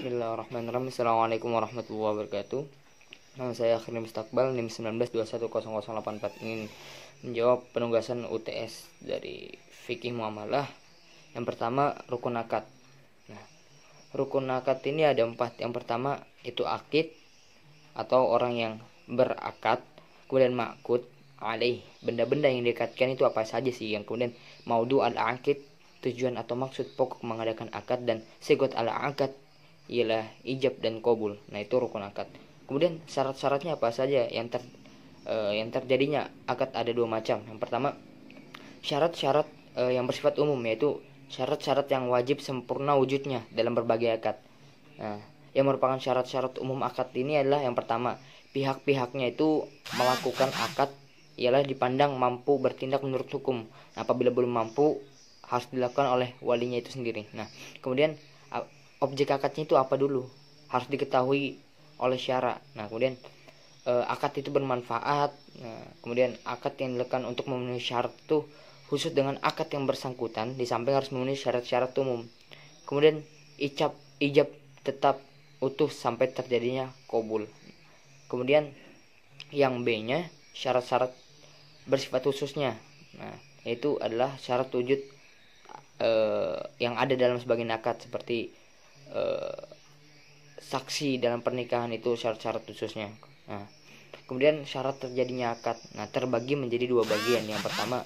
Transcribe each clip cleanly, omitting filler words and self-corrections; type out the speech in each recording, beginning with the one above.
Bismillahirrahmanirrahim. Assalamualaikum warahmatullahi wabarakatuh. Nama saya Akhirul Mustaqbal, NIM 19210084, ingin menjawab penugasan UTS dari Fikih Muamalah. Yang pertama, rukun akad. Nah, rukun akad ini ada 4. Yang pertama itu akid atau orang yang berakad. Kemudian ma'qud alaih, benda-benda yang diikatkan itu apa saja sih. Yang kemudian maudu al-akid, tujuan atau maksud pokok mengadakan akad. Dan sigot al-akad ialah ijab dan qabul. Nah, itu rukun akad. Kemudian syarat-syaratnya apa saja yang terjadinya akad ada 2 macam. Yang pertama, syarat-syarat yang bersifat umum, yaitu syarat-syarat yang wajib sempurna wujudnya dalam berbagai akad. Nah, yang merupakan syarat-syarat umum akad ini adalah yang pertama, pihak-pihaknya itu melakukan akad ialah dipandang mampu bertindak menurut hukum. Nah, apabila belum mampu, harus dilakukan oleh walinya itu sendiri. Nah, kemudian objek akadnya itu apa dulu, harus diketahui oleh syara. Nah, kemudian akad itu bermanfaat. Nah, kemudian akad yang dilakukan untuk memenuhi syarat itu khusus dengan akad yang bersangkutan, di samping harus memenuhi syarat-syarat umum. Kemudian ijab tetap utuh sampai terjadinya qabul. Kemudian yang B-nya syarat-syarat bersifat khususnya. Nah, itu adalah syarat wujud yang ada dalam sebagian akad, seperti saksi dalam pernikahan, itu syarat-syarat khususnya. Nah, kemudian syarat terjadinya akad, nah, terbagi menjadi 2 bagian. Yang pertama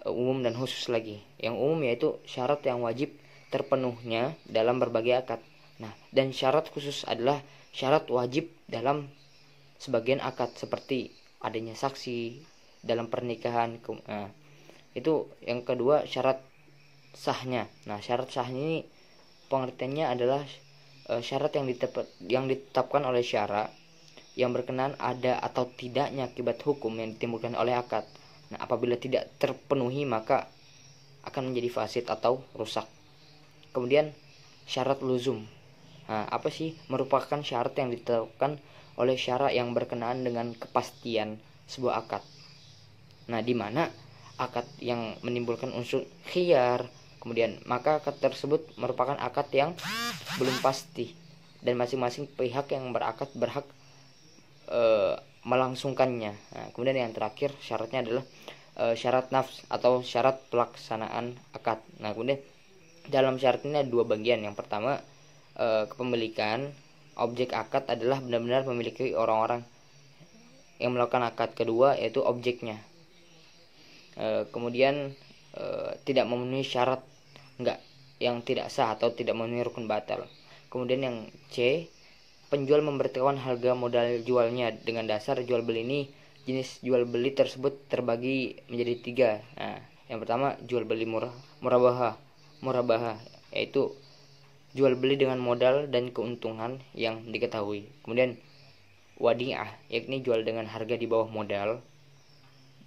umum dan khusus lagi. Yang umum yaitu syarat yang wajib terpenuhnya dalam berbagai akad. Nah, dan syarat khusus adalah syarat wajib dalam sebagian akad, seperti adanya saksi dalam pernikahan. Nah, itu yang kedua, syarat sahnya. Nah, syarat sahnya ini pengertiannya adalah syarat yang ditetapkan oleh syara yang berkenaan ada atau tidaknya akibat hukum yang ditimbulkan oleh akad. Nah, apabila tidak terpenuhi maka akan menjadi fasid atau rusak. Kemudian syarat luzum. Nah, apa sih? Merupakan syarat yang ditetapkan oleh syara yang berkenaan dengan kepastian sebuah akad. Nah, di mana akad yang menimbulkan unsur khiyar, kemudian maka akad tersebut merupakan akad yang belum pasti dan masing-masing pihak yang berakad berhak melangsungkannya. Nah, kemudian yang terakhir syaratnya adalah syarat nafs atau syarat pelaksanaan akad. Nah, kemudian dalam syarat ini ada 2 bagian. Yang pertama, kepemilikan. Objek akad adalah benar-benar memiliki orang-orang yang melakukan akad. Kedua yaitu objeknya. Kemudian tidak memenuhi syarat yang tidak sah atau tidak memenuhi rukun batal. Kemudian yang C, penjual memberitahukan harga modal jualnya. Dengan dasar jual beli ini, jenis jual beli tersebut terbagi menjadi 3. Nah, yang pertama jual beli murabahah, yaitu jual beli dengan modal dan keuntungan yang diketahui. Kemudian wadi'ah, yakni jual dengan harga di bawah modal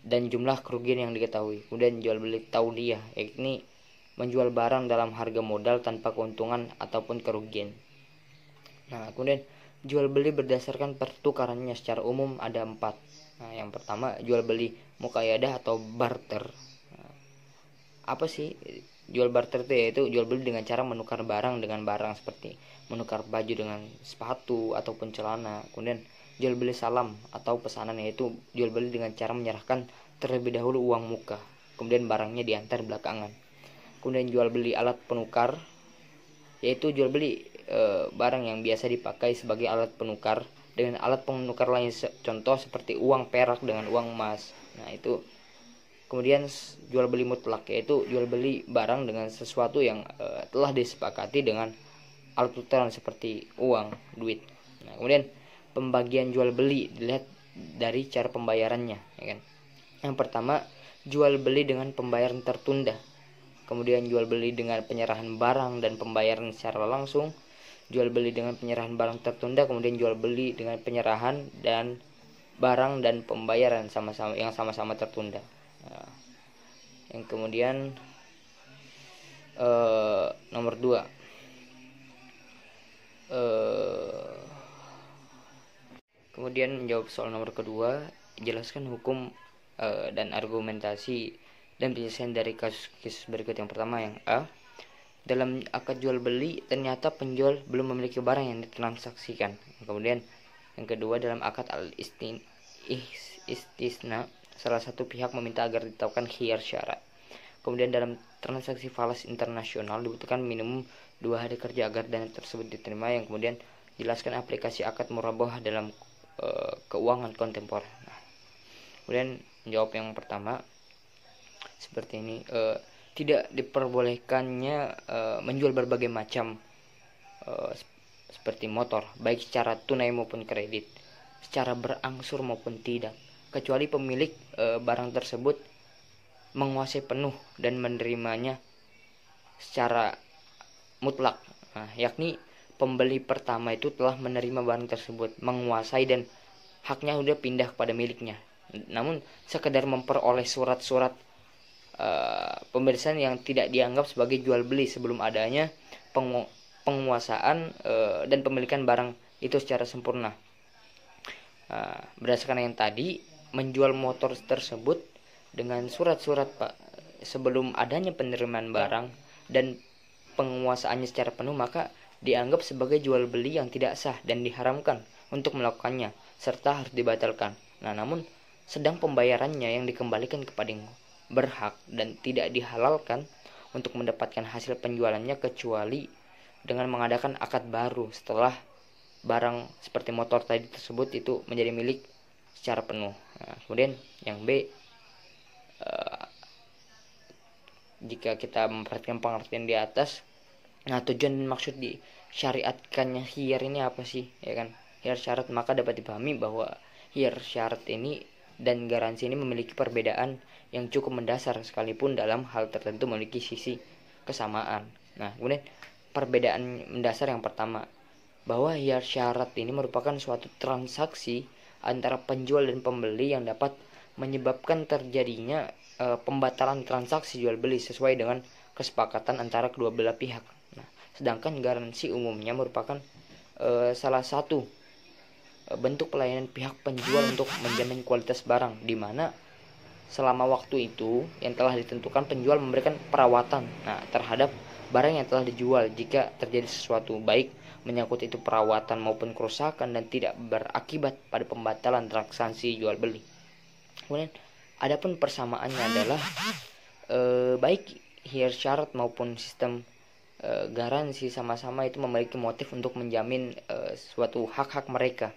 dan jumlah kerugian yang diketahui. Kemudian jual beli tauliyah, yakni menjual barang dalam harga modal tanpa keuntungan ataupun kerugian. Nah, kemudian jual beli berdasarkan pertukarannya secara umum ada 4. Nah, yang pertama jual beli muqayyadah atau barter. Nah, apa sih jual barter itu? Yaitu jual beli dengan cara menukar barang dengan barang, seperti menukar baju dengan sepatu ataupun celana. Kemudian jual beli salam atau pesanan, yaitu jual beli dengan cara menyerahkan terlebih dahulu uang muka, kemudian barangnya diantar belakangan. Kemudian jual beli alat penukar, yaitu jual beli barang yang biasa dipakai sebagai alat penukar dengan alat penukar lain, contoh seperti uang perak dengan uang emas. Nah, itu. Kemudian jual beli mutlak, yaitu jual beli barang dengan sesuatu yang telah disepakati dengan alat tukaran seperti uang, duit. Nah, kemudian pembagian jual beli dilihat dari cara pembayarannya, ya kan? Yang pertama, jual beli dengan pembayaran tertunda. Kemudian jual beli dengan penyerahan barang dan pembayaran secara langsung. Jual beli dengan penyerahan barang tertunda. Kemudian jual beli dengan penyerahan dan barang dan pembayaran sama-sama tertunda. Nah, yang kemudian nomor 2, kemudian menjawab soal nomor kedua, jelaskan hukum dan argumentasi dan penyelesaian dari kasus berikut. Yang pertama, yang A, dalam akad jual beli ternyata penjual belum memiliki barang yang ditransaksikan. Kemudian yang kedua, dalam akad istisna salah satu pihak meminta agar ditetapkan khiyar syarat. Kemudian dalam transaksi falas internasional dibutuhkan minimum 2 hari kerja agar dana tersebut diterima, yang kemudian jelaskan aplikasi akad murabahah dalam keuangan kontemporer. Nah, kemudian menjawab yang pertama seperti ini, tidak diperbolehkannya menjual berbagai macam seperti motor, baik secara tunai maupun kredit, secara berangsur maupun tidak, kecuali pemilik barang tersebut menguasai penuh dan menerimanya secara mutlak. Nah, yakni pembeli pertama itu telah menerima barang tersebut, menguasai, dan haknya sudah pindah kepada miliknya. Namun sekedar memperoleh surat-surat pemeriksaan yang tidak dianggap sebagai jual beli sebelum adanya penguasaan dan pemilikan barang itu secara sempurna. Berdasarkan yang tadi, menjual motor tersebut dengan surat-surat sebelum adanya penerimaan barang dan penguasaannya secara penuh, maka dianggap sebagai jual beli yang tidak sah dan diharamkan untuk melakukannya serta harus dibatalkan. Nah, namun sedang pembayarannya yang dikembalikan kepada yang berhak dan tidak dihalalkan untuk mendapatkan hasil penjualannya kecuali dengan mengadakan akad baru setelah barang seperti motor tadi tersebut itu menjadi milik secara penuh. Nah, kemudian yang B, jika kita memperhatikan pengertian di atas, nah tujuan dan maksud di syariatkannya khiyar ini apa sih, ya kan? Khiyar syarat, maka dapat dipahami bahwa khiyar syarat ini dan garansi ini memiliki perbedaan yang cukup mendasar, sekalipun dalam hal tertentu memiliki sisi kesamaan. Nah, kemudian perbedaan mendasar yang pertama, bahwa khiyar syarat ini merupakan suatu transaksi antara penjual dan pembeli yang dapat menyebabkan terjadinya pembatalan transaksi jual beli sesuai dengan kesepakatan antara kedua belah pihak. Nah, sedangkan garansi umumnya merupakan salah satu bentuk pelayanan pihak penjual untuk menjamin kualitas barang, di mana selama waktu itu yang telah ditentukan penjual memberikan perawatan terhadap barang yang telah dijual jika terjadi sesuatu, baik menyangkut itu perawatan maupun kerusakan, dan tidak berakibat pada pembatalan transaksi jual beli. Kemudian adapun persamaannya adalah baik khiyar syarat maupun sistem garansi sama-sama itu memiliki motif untuk menjamin suatu hak-hak mereka,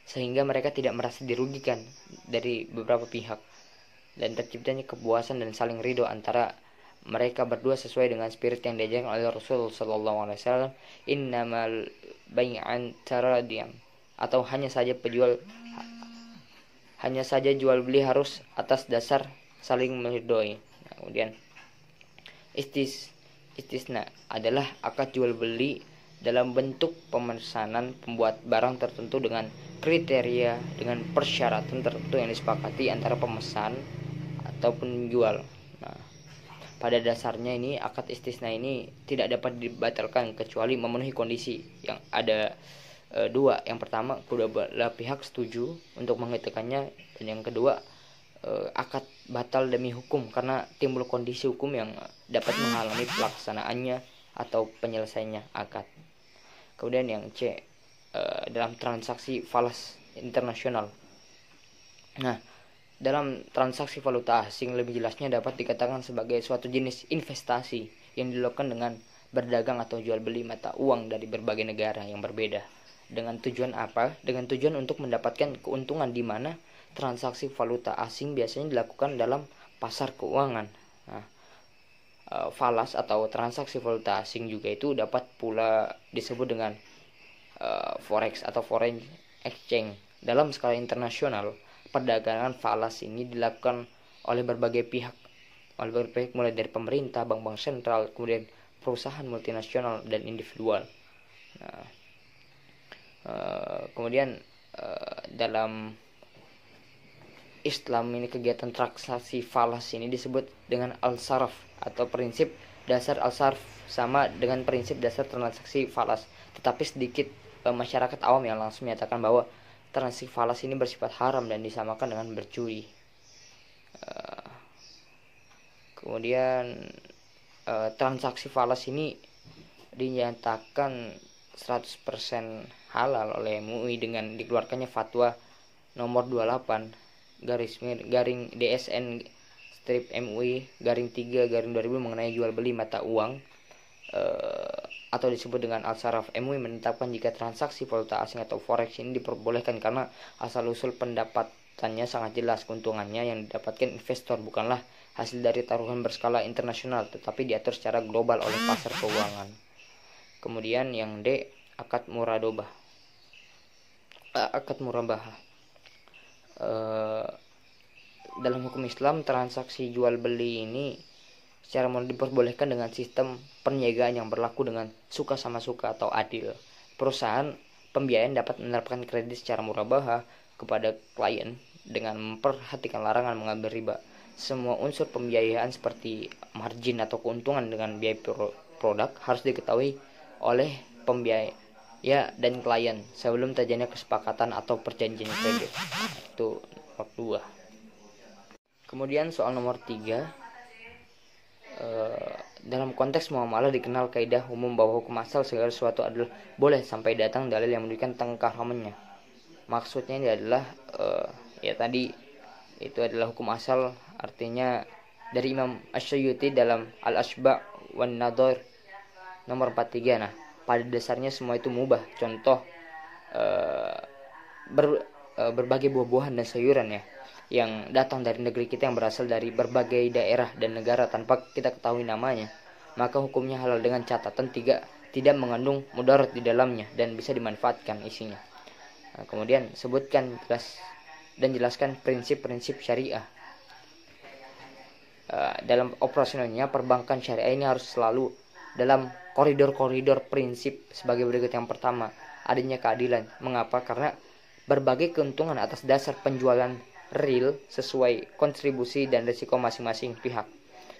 sehingga mereka tidak merasa dirugikan dari beberapa pihak, dan terciptanya kepuasan dan saling ridho antara mereka berdua sesuai dengan spirit yang diajarkan oleh Rasul sallallahu alaihi wasallam, innamal bai'an taradiyam, atau hanya saja jual beli harus atas dasar saling meridhoi. Nah, kemudian istisna adalah akad jual beli dalam bentuk pemesanan pembuat barang tertentu dengan kriteria dengan persyaratan tertentu yang disepakati antara pemesan ataupun penjual. Nah, pada dasarnya ini akad istisna ini tidak dapat dibatalkan kecuali memenuhi kondisi yang ada dua. Yang pertama, kedua belah pihak setuju untuk menghentikannya, dan yang kedua, akad batal demi hukum karena timbul kondisi hukum yang dapat menghalangi pelaksanaannya atau penyelesaiannya akad. Kemudian yang C, dalam transaksi falas internasional. Nah, dalam transaksi valuta asing lebih jelasnya dapat dikatakan sebagai suatu jenis investasi yang dilakukan dengan berdagang atau jual beli mata uang dari berbagai negara yang berbeda. Dengan tujuan apa? Dengan tujuan untuk mendapatkan keuntungan, di mana transaksi valuta asing biasanya dilakukan dalam pasar keuangan. Nah, falas atau transaksi valuta asing juga itu dapat pula disebut dengan forex atau foreign exchange. Dalam skala internasional, perdagangan falas ini dilakukan oleh berbagai pihak, mulai dari pemerintah, bank-bank sentral, kemudian perusahaan multinasional dan individual. Nah, kemudian dalam Islam ini kegiatan transaksi falas ini disebut dengan al-sarf atau prinsip dasar al-sarf, sama dengan prinsip dasar transaksi falas. Tetapi sedikit masyarakat awam yang langsung menyatakan bahwa transaksi falas ini bersifat haram dan disamakan dengan berjudi. Kemudian transaksi falas ini dinyatakan 100% halal oleh MUI dengan dikeluarkannya fatwa nomor 28 garing DSN strip MUI garing 3 garing 2000 mengenai jual beli mata uang, atau disebut dengan Al-Saraf. MUI menetapkan jika transaksi valuta asing atau forex ini diperbolehkan karena asal usul pendapatannya sangat jelas. Keuntungannya yang didapatkan investor bukanlah hasil dari taruhan berskala internasional, tetapi diatur secara global oleh pasar keuangan. Kemudian yang D, akad murabahah. Dalam hukum Islam, transaksi jual beli ini secara modal diperbolehkan dengan sistem perniagaan yang berlaku dengan suka sama suka atau adil. Perusahaan pembiayaan dapat menerapkan kredit secara murabahah kepada klien dengan memperhatikan larangan mengambil riba. Semua unsur pembiayaan seperti margin atau keuntungan dengan biaya produk harus diketahui oleh pembiaya dan klien sebelum terjadinya kesepakatan atau perjanjian kredit. Itu nomor 2. Kemudian soal nomor 3, dalam konteks muamalah dikenal kaidah umum bahwa hukum asal segala sesuatu adalah boleh sampai datang dalil yang menunjukkan tentang keharamannya. Maksudnya ini adalah tadi itu adalah hukum asal, artinya dari Imam Asy-Syafi'i dalam Al-Asba' wan Nadhar nomor 43. Nah, pada dasarnya semua itu mubah. Contoh berbagai buah-buahan dan sayuran yang datang dari negeri kita yang berasal dari berbagai daerah dan negara tanpa kita ketahui namanya, maka hukumnya halal dengan catatan tidak mengandung mudarat di dalamnya dan bisa dimanfaatkan isinya. Nah, kemudian sebutkan dan jelaskan prinsip-prinsip syariah. Dalam operasionalnya perbankan syariah ini harus selalu dalam koridor-koridor prinsip sebagai berikut. Yang pertama, adanya keadilan. Mengapa? Karena berbagai keuntungan atas dasar penjualan real sesuai kontribusi dan risiko masing-masing pihak.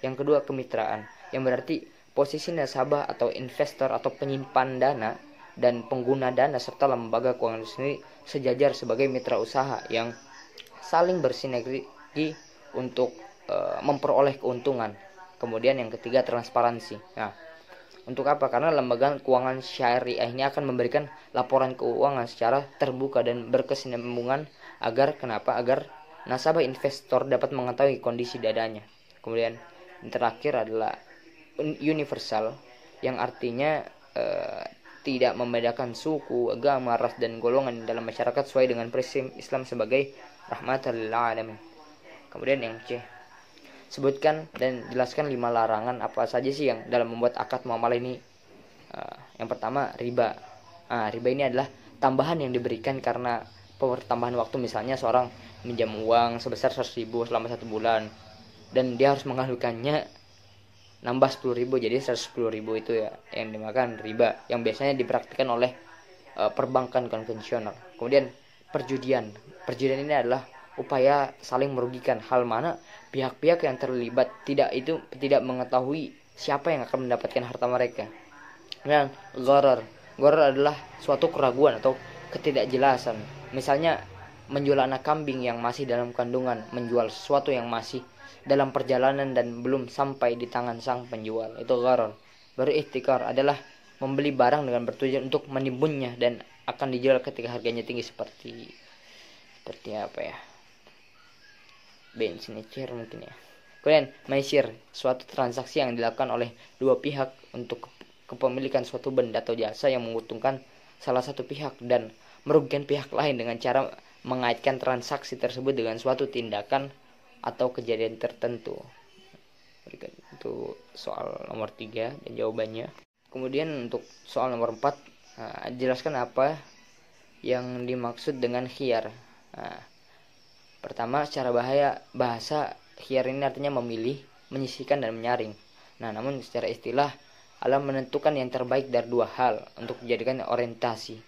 Yang kedua, kemitraan, yang berarti posisi nasabah atau investor atau penyimpan dana dan pengguna dana serta lembaga keuangan sendiri sejajar sebagai mitra usaha yang saling bersinergi untuk memperoleh keuntungan. Kemudian yang ketiga, transparansi. Nah, untuk apa? Karena lembaga keuangan syariah ini akan memberikan laporan keuangan secara terbuka dan berkesinambungan agar nasabah investor dapat mengetahui kondisi dananya. Kemudian yang terakhir adalah universal, yang artinya tidak membedakan suku, agama, ras dan golongan dalam masyarakat sesuai dengan prinsip Islam sebagai rahmatan lil alamin. Kemudian yang C, sebutkan dan jelaskan 5 larangan apa saja sih yang dalam membuat akad muamalah ini. Yang pertama, riba. Riba ini adalah tambahan yang diberikan karena pertambahan waktu. Misalnya seorang minjam uang sebesar 100.000 selama 1 bulan dan dia harus mengalihkannya nambah 10.000, jadi 110.000 itu yang dimakan riba, yang biasanya dipraktikkan oleh perbankan konvensional. Kemudian perjudian ini adalah upaya saling merugikan, hal mana pihak-pihak yang terlibat tidak mengetahui siapa yang akan mendapatkan harta mereka. Dan gharar adalah suatu keraguan atau ketidakjelasan. Misalnya menjual anak kambing yang masih dalam kandungan, menjual sesuatu yang masih dalam perjalanan dan belum sampai di tangan sang penjual, itu gharar. Baru ihtikar adalah membeli barang dengan bertujuan untuk menimbunnya dan akan dijual ketika harganya tinggi, seperti apa ya, bensin cair mungkin ya. Kemudian maisir, suatu transaksi yang dilakukan oleh dua pihak untuk kepemilikan suatu benda atau jasa yang menguntungkan salah satu pihak dan merugikan pihak lain dengan cara mengaitkan transaksi tersebut dengan suatu tindakan atau kejadian tertentu. Itu soal nomor 3 dan jawabannya. Kemudian untuk soal nomor 4, jelaskan apa yang dimaksud dengan khiyar. Pertama, secara bahasa khiyar ini artinya memilih, menyisihkan dan menyaring. Namun secara istilah adalah menentukan yang terbaik dari dua hal untuk dijadikan orientasi.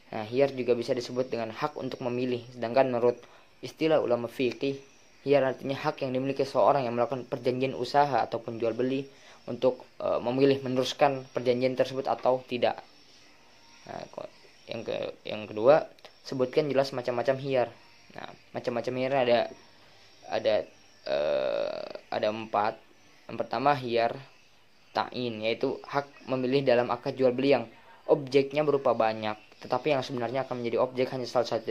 Khiyar juga bisa disebut dengan hak untuk memilih, sedangkan menurut istilah ulama fikih, khiyar artinya hak yang dimiliki seorang yang melakukan perjanjian usaha ataupun jual beli untuk memilih meneruskan perjanjian tersebut atau tidak. Yang kedua, sebutkan jelas macam-macam khiyar. Macam-macam khiyar ada 4. Yang pertama, khiyar ta'in, yaitu hak memilih dalam akad jual beli yang objeknya berupa banyak, tetapi yang sebenarnya akan menjadi objek hanya salah satu,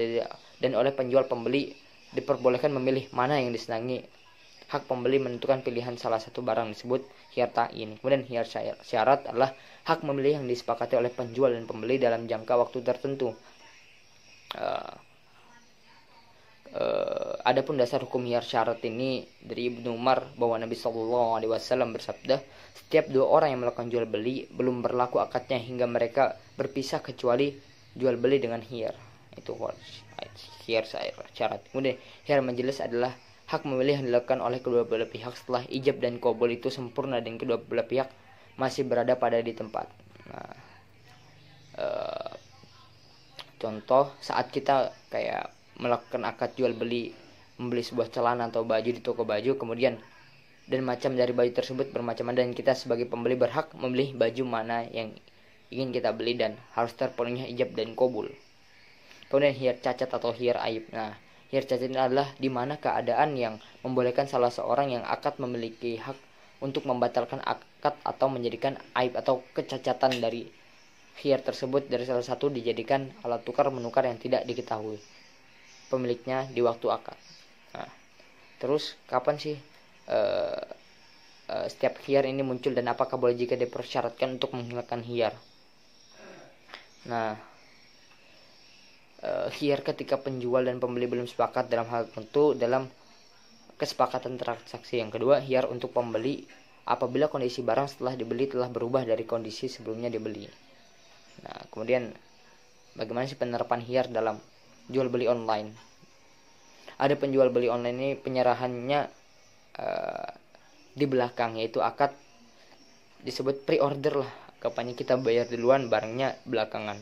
dan oleh penjual pembeli diperbolehkan memilih mana yang disenangi. Hak pembeli menentukan pilihan salah satu barang disebut khiyar ta'in. Kemudian khiyar syarat adalah hak memilih yang disepakati oleh penjual dan pembeli dalam jangka waktu tertentu. Adapun dasar hukum khiyar syarat ini dari Ibnu Umar bahwa Nabi Shallallahu Alaihi Wasallam bersabda, setiap dua orang yang melakukan jual beli belum berlaku akadnya hingga mereka berpisah kecuali jual beli dengan khiyar. Itu khiyar syarat. Kemudian khiyar majelis adalah hak memilih yang dilakukan oleh kedua belah pihak setelah ijab dan qabul itu sempurna dan kedua belah pihak masih berada pada di tempat. Nah, contoh saat kita kayak melakukan akad jual beli, membeli sebuah celana atau baju di toko baju, kemudian dan macam dari baju tersebut bermacam-macam, dan kita sebagai pembeli berhak memilih baju mana yang ingin kita beli dan harus terpenuhi ijab dan qabul. Kemudian khiyar cacat atau khiyar aib. Nah, khiyar cacat adalah di mana keadaan yang membolehkan salah seorang yang akad memiliki hak untuk membatalkan akad atau menjadikan aib atau kecacatan dari khiyar tersebut dari salah satu dijadikan alat tukar menukar yang tidak diketahui pemiliknya di waktu akad. Nah, terus kapan sih setiap khiyar ini muncul dan apakah boleh jika dipersyaratkan untuk menghilangkan khiyar? Nah, khiyar ketika penjual dan pembeli belum sepakat dalam hal tertentu dalam kesepakatan transaksi. Yang kedua, khiyar untuk pembeli apabila kondisi barang setelah dibeli telah berubah dari kondisi sebelumnya dibeli. Nah, kemudian bagaimana sih penerapan khiyar dalam jual beli online? Ada penjual beli online ini penyerahannya di belakang, yaitu akad disebut pre-order lah. Kapannya kita bayar duluan, barangnya belakangan.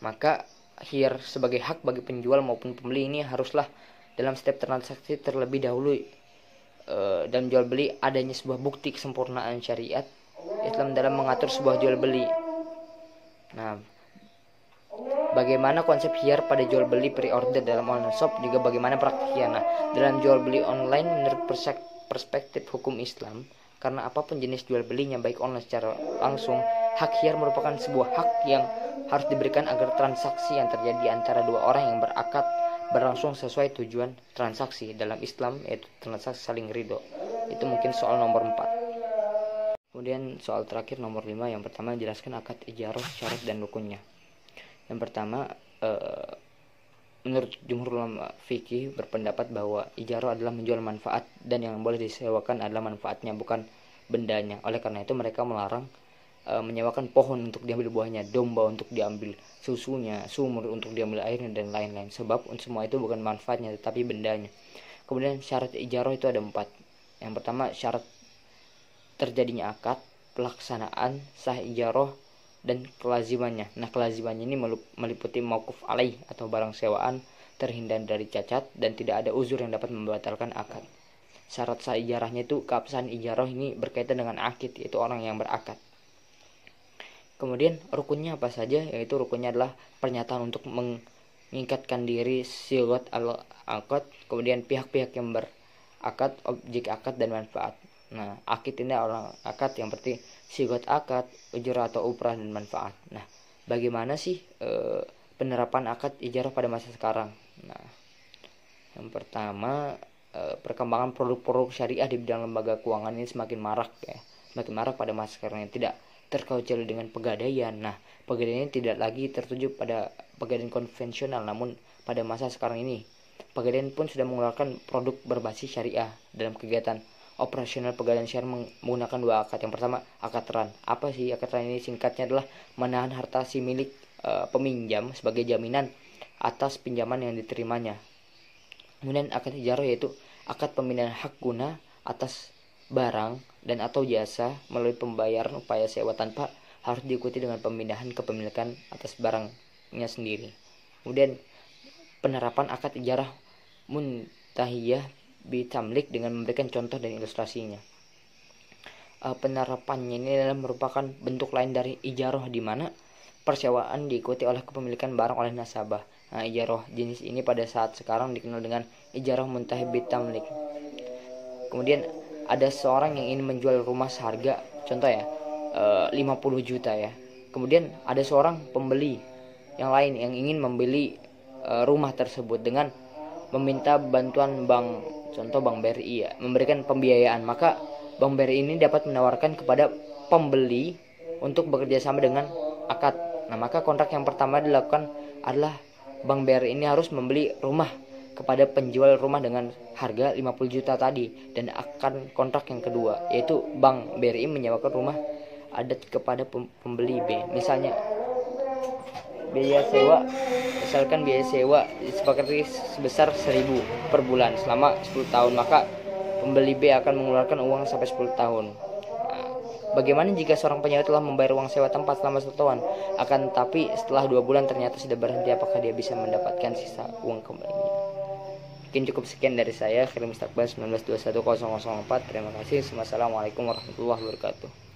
Maka khiyar sebagai hak bagi penjual maupun pembeli ini haruslah dalam setiap transaksi terlebih dahulu dalam jual beli adanya sebuah bukti kesempurnaan syariat Islam dalam mengatur sebuah jual beli. Nah, bagaimana konsep khiyar pada jual beli pre-order dalam online shop, juga bagaimana praktiknya. Nah, dalam jual beli online menurut perspektif hukum Islam, karena apapun jenis jual belinya baik online secara langsung, hak khiyar merupakan sebuah hak yang harus diberikan agar transaksi yang terjadi antara dua orang yang berakad berlangsung sesuai tujuan transaksi dalam Islam, yaitu transaksi saling ridho. Itu mungkin soal nomor 4. Kemudian soal terakhir nomor 5, yang pertama jelaskan akad ijarah, syarat dan rukunnya. Yang pertama, menurut jumhur ulama fikih berpendapat bahwa ijarah adalah menjual manfaat, dan yang boleh disewakan adalah manfaatnya bukan bendanya. Oleh karena itu mereka melarang menyewakan pohon untuk diambil buahnya, domba untuk diambil susunya, sumur untuk diambil airnya, dan lain-lain. Sebab semua itu bukan manfaatnya tetapi bendanya. Kemudian syarat ijarah itu ada 4. Yang pertama, syarat terjadinya akad, pelaksanaan sah ijarah, dan kelazimannya. Nah, kelazimannya ini meliputi mauquf alaih atau barang sewaan, terhindar dari cacat, dan tidak ada uzur yang dapat membatalkan akad. Syarat sah ijarahnya itu keabsahan ijarah ini berkaitan dengan akid, yaitu orang yang berakad. Kemudian rukunnya apa saja? Yaitu rukunnya adalah pernyataan untuk mengikatkan diri, sigat al-akad, kemudian pihak-pihak yang berakad, objek akad dan manfaat. Nah, akid ini orang akad yang berarti sigat akad, ujrah atau uprah dan manfaat. Nah, bagaimana sih penerapan akad ijarah pada masa sekarang? Nah, yang pertama, perkembangan produk-produk syariah di bidang lembaga keuangan ini semakin marak pada masa sekarang yang tidak terkecuali dengan pegadaian. Nah, pegadaian ini tidak lagi tertuju pada pegadaian konvensional, namun pada masa sekarang ini pegadaian pun sudah mengeluarkan produk berbasis syariah. Dalam kegiatan operasional pegadaian syariah menggunakan 2 akad. Yang pertama, akad ran. Apa sih akad ran ini? Singkatnya adalah menahan harta si milik peminjam sebagai jaminan atas pinjaman yang diterimanya. Kemudian akad ijarah yaitu akad pemindahan hak guna atas barang dan atau jasa melalui pembayaran upaya sewa tanpa harus diikuti dengan pemindahan kepemilikan atas barangnya sendiri. Kemudian penerapan akad ijarah muntahiyah bitamlik dengan memberikan contoh dan ilustrasinya. Penerapannya ini adalah merupakan bentuk lain dari ijarah di mana persewaan diikuti oleh kepemilikan barang oleh nasabah. Nah, ijarah jenis ini pada saat sekarang dikenal dengan ijarah muntahiyah bitamlik. Kemudian ada seorang yang ingin menjual rumah seharga contoh ya, 50 juta ya. Kemudian ada seorang pembeli yang lain yang ingin membeli rumah tersebut dengan meminta bantuan bank, contoh Bank BRI ya, memberikan pembiayaan. Maka Bank BRI ini dapat menawarkan kepada pembeli untuk bekerja sama dengan akad. Nah, maka kontrak yang pertama dilakukan adalah Bank BRI ini harus membeli rumah kepada penjual rumah dengan harga 50 juta tadi, dan akan kontrak yang kedua yaitu Bank BRI menyewakan rumah adat kepada pembeli B. Misalnya misalkan biaya sewa disepakati sebesar 1.000 per bulan selama 10 tahun, maka pembeli B akan mengeluarkan uang sampai 10 tahun. Bagaimana jika seorang penyewa telah membayar uang sewa tempat selama 1 tahun, akan tapi setelah 2 bulan ternyata sudah berhenti, apakah dia bisa mendapatkan sisa uang kembalinya? Mungkin cukup sekian dari saya, Akhirul Mustakbal 19210004. Terima kasih. Wassalamualaikum warahmatullahi wabarakatuh.